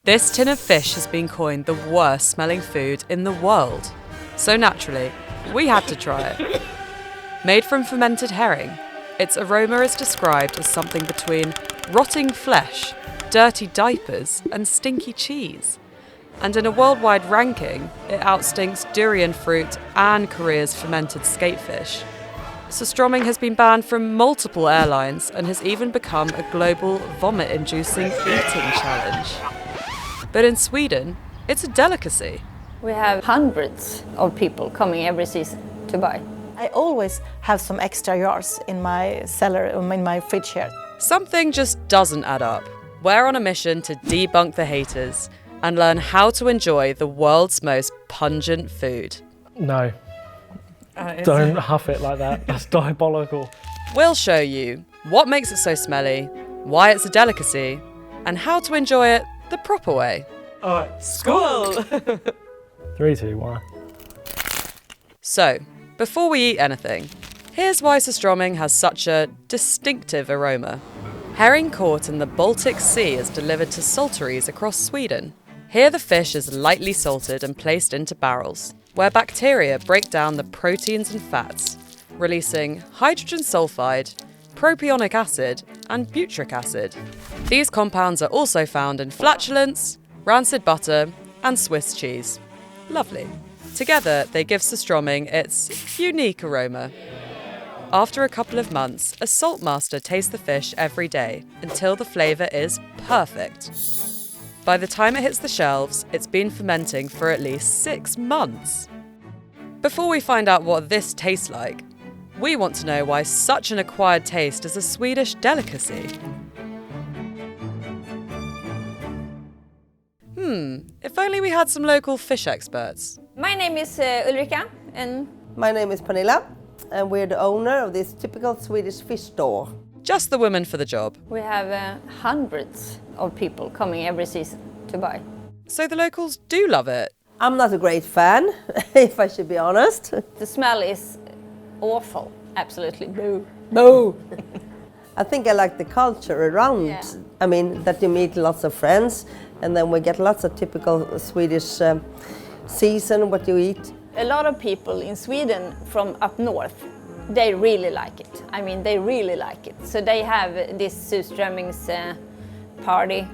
This tin of fish has been coined the worst smelling food in the world. So naturally, we had to try it. Made from fermented herring, its aroma is described as something between rotting flesh, dirty diapers, and stinky cheese. And in a worldwide ranking, it outstinks durian fruit and Korea's fermented skatefish. Surströmming has been banned from multiple airlines and has even become a global vomit-inducing eating challenge. But in Sweden, it's a delicacy. We have hundreds of people coming every season to buy. I always have some extra jars in my cellar, in my fridge here. Something just doesn't add up. We're on a mission to debunk the haters and learn how to enjoy the world's most pungent food. No. Don't huff it like that. That's diabolical. We'll show you what makes it so smelly, why it's a delicacy, and how to enjoy it the proper way. All right. School! 3, 2, 1. So, before we eat anything, here's why Surströmming has such a distinctive aroma. Herring caught in the Baltic Sea is delivered to salteries across Sweden. Here the fish is lightly salted and placed into barrels, where bacteria break down the proteins and fats, releasing hydrogen sulfide, propionic acid, and butyric acid. These compounds are also found in flatulence, rancid butter, and Swiss cheese. Lovely. Together, they give Surströmming its unique aroma. After a couple of months, a salt master tastes the fish every day until the flavour is perfect. By the time it hits the shelves, it's been fermenting for at least 6 months. Before we find out what this tastes like, we want to know why such an acquired taste is a Swedish delicacy. If only we had some local fish experts. My name is Ulrika and My name is Pernilla and we're the owner of this typical Swedish fish store. Just the women for the job. we have hundreds of people coming every season to buy. So the locals do love it. I'm not a great fan, if I should be honest. The smell is awful, absolutely. Boo. No! I think I like the culture around. Yeah. I mean, that you meet lots of friends and then we get lots of typical Swedish season, what you eat. A lot of people in Sweden from up north, they really like it. I mean, they really like it. So they have this Surströmmings party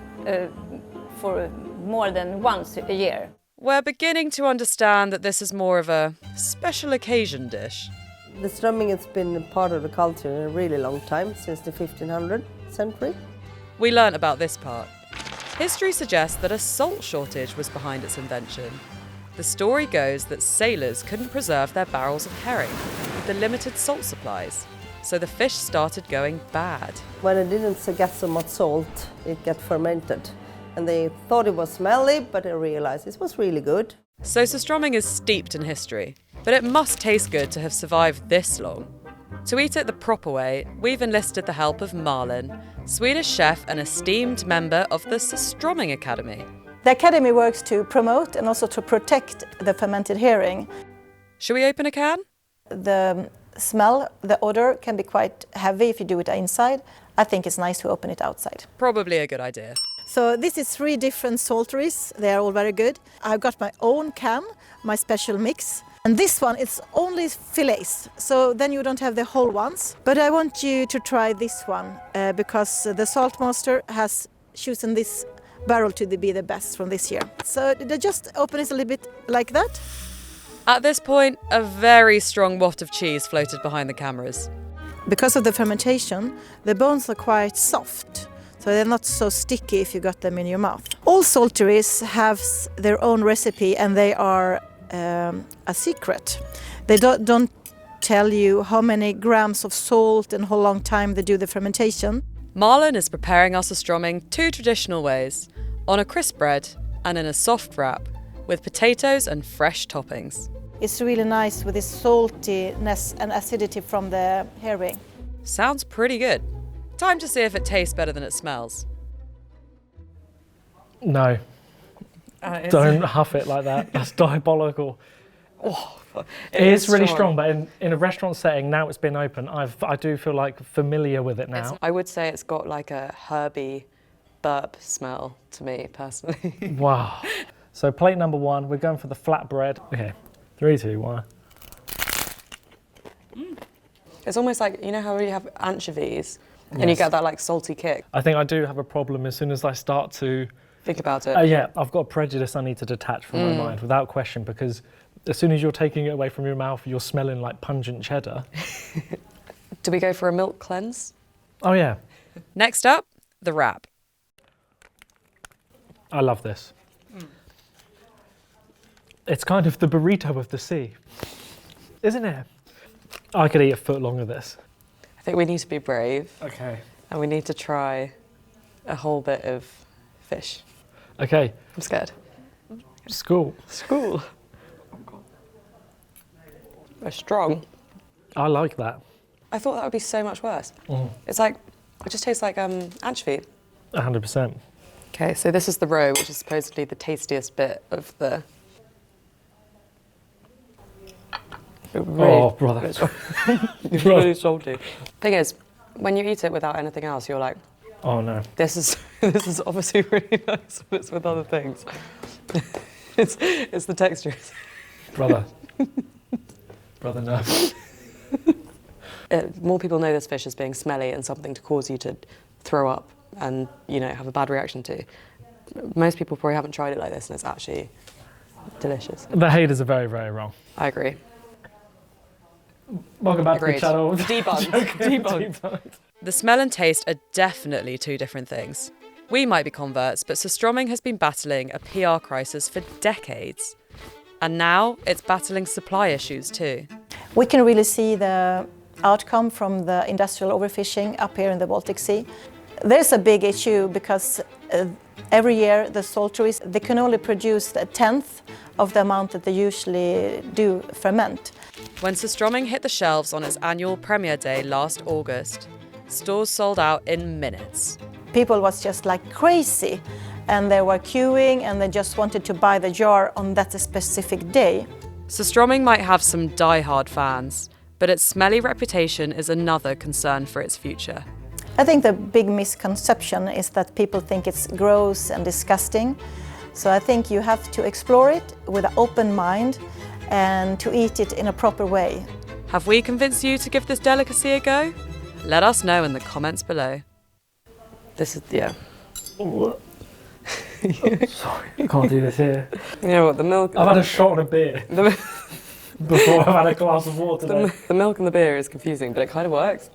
for more than once a year. We're beginning to understand that this is more of a special occasion dish. The strömming has been part of the culture in a really long time, since the 1500th century. We learnt about this part. History suggests that a salt shortage was behind its invention. The story goes that sailors couldn't preserve their barrels of herring with the limited salt supplies, so the fish started going bad. When it didn't get so much salt, it got fermented. And they thought it was smelly, but they realized it was really good. So Surströmming is steeped in history, but it must taste good to have survived this long. To eat it the proper way, we've enlisted the help of Malin, Swedish chef and esteemed member of the Surströmming Academy. The Academy works to promote and also to protect the fermented herring. Should we open a can? The smell, the odor can be quite heavy if you do it inside. I think it's nice to open it outside. Probably a good idea. So this is 3 different salteries. They are all very good. I've got my own can, my special mix. And this one, it's only fillets, so then you don't have the whole ones. But I want you to try this one because the salt master has chosen this barrel to be the best from this year. So they just open it a little bit like that. At this point, a very strong waft of cheese floated behind the cameras. Because of the fermentation, the bones are quite soft, so they're not so sticky if you got them in your mouth. All salteries have their own recipe and they are a secret. They don't tell you how many grams of salt and how long time they do the fermentation. Malin is preparing our Surströmming 2 traditional ways, on a crisp bread and in a soft wrap, with potatoes and fresh toppings. It's really nice with this saltiness and acidity from the herring. Sounds pretty good. Time to see if it tastes better than it smells. No. Don't huff it like that. That's diabolical. Oh, it is really strong, but in a restaurant setting, now it's been open, I do feel like familiar with it now. I would say it's got like a herby burp smell to me, personally. Wow. So plate number 1, we're going for the flatbread. Okay, 3, 2, 1. It's almost like, you know how you have anchovies and you Yes. get that like salty kick? I think I do have a problem as soon as I start to... Think about it. yeah, I've got a prejudice I need to detach from my mind, without question, because as soon as you're taking it away from your mouth, you're smelling like pungent cheddar. Do we go for a milk cleanse? Oh yeah, Next up, the wrap. I love this. It's kind of the burrito of the sea, isn't it? I could eat a foot long of this. I think we need to be brave Okay. and we need to try a whole bit of fish. Okay, I'm scared. school. School. They're strong. I like that. I thought that would be so much worse. It's like, it just tastes like anchovy. 100%. Okay, so this is the roe, which is supposedly the tastiest bit of the... Oh, brother. It's really salty. Thing is, when you eat it without anything else, you're like, Oh no. this is obviously really nice when it's with other things. it's the texture. Brother. Brother, no. More people know this fish as being smelly and something to cause you to throw up and, you know, have a bad reaction to. Most people probably haven't tried it like this and it's actually delicious. The haters are very, very wrong. I agree. Welcome back to Agreed. the channel. Debunked. Debunked. The smell and taste are definitely two different things. We might be converts, but Surströmming has been battling a PR crisis for decades. And now it's battling supply issues too. We can really see the outcome from the industrial overfishing up here in the Baltic Sea. There's a big issue because every year the salteries, they can only produce a tenth of the amount that they usually do ferment. When Surströmming hit the shelves on its annual premiere day last August, stores sold out in minutes. People was just like crazy and they were queuing and they just wanted to buy the jar on that specific day. Surströmming might have some die-hard fans, but its smelly reputation is another concern for its future. I think the big misconception is that people think it's gross and disgusting. So I think you have to explore it with an open mind and to eat it in a proper way. Have we convinced you to give this delicacy a go? Let us know in the comments below. This is, yeah. Sorry, I can't do this here. You know what, the milk... I've had a shot of beer before I've had a glass of water today. The milk and the beer is confusing, but it kind of works.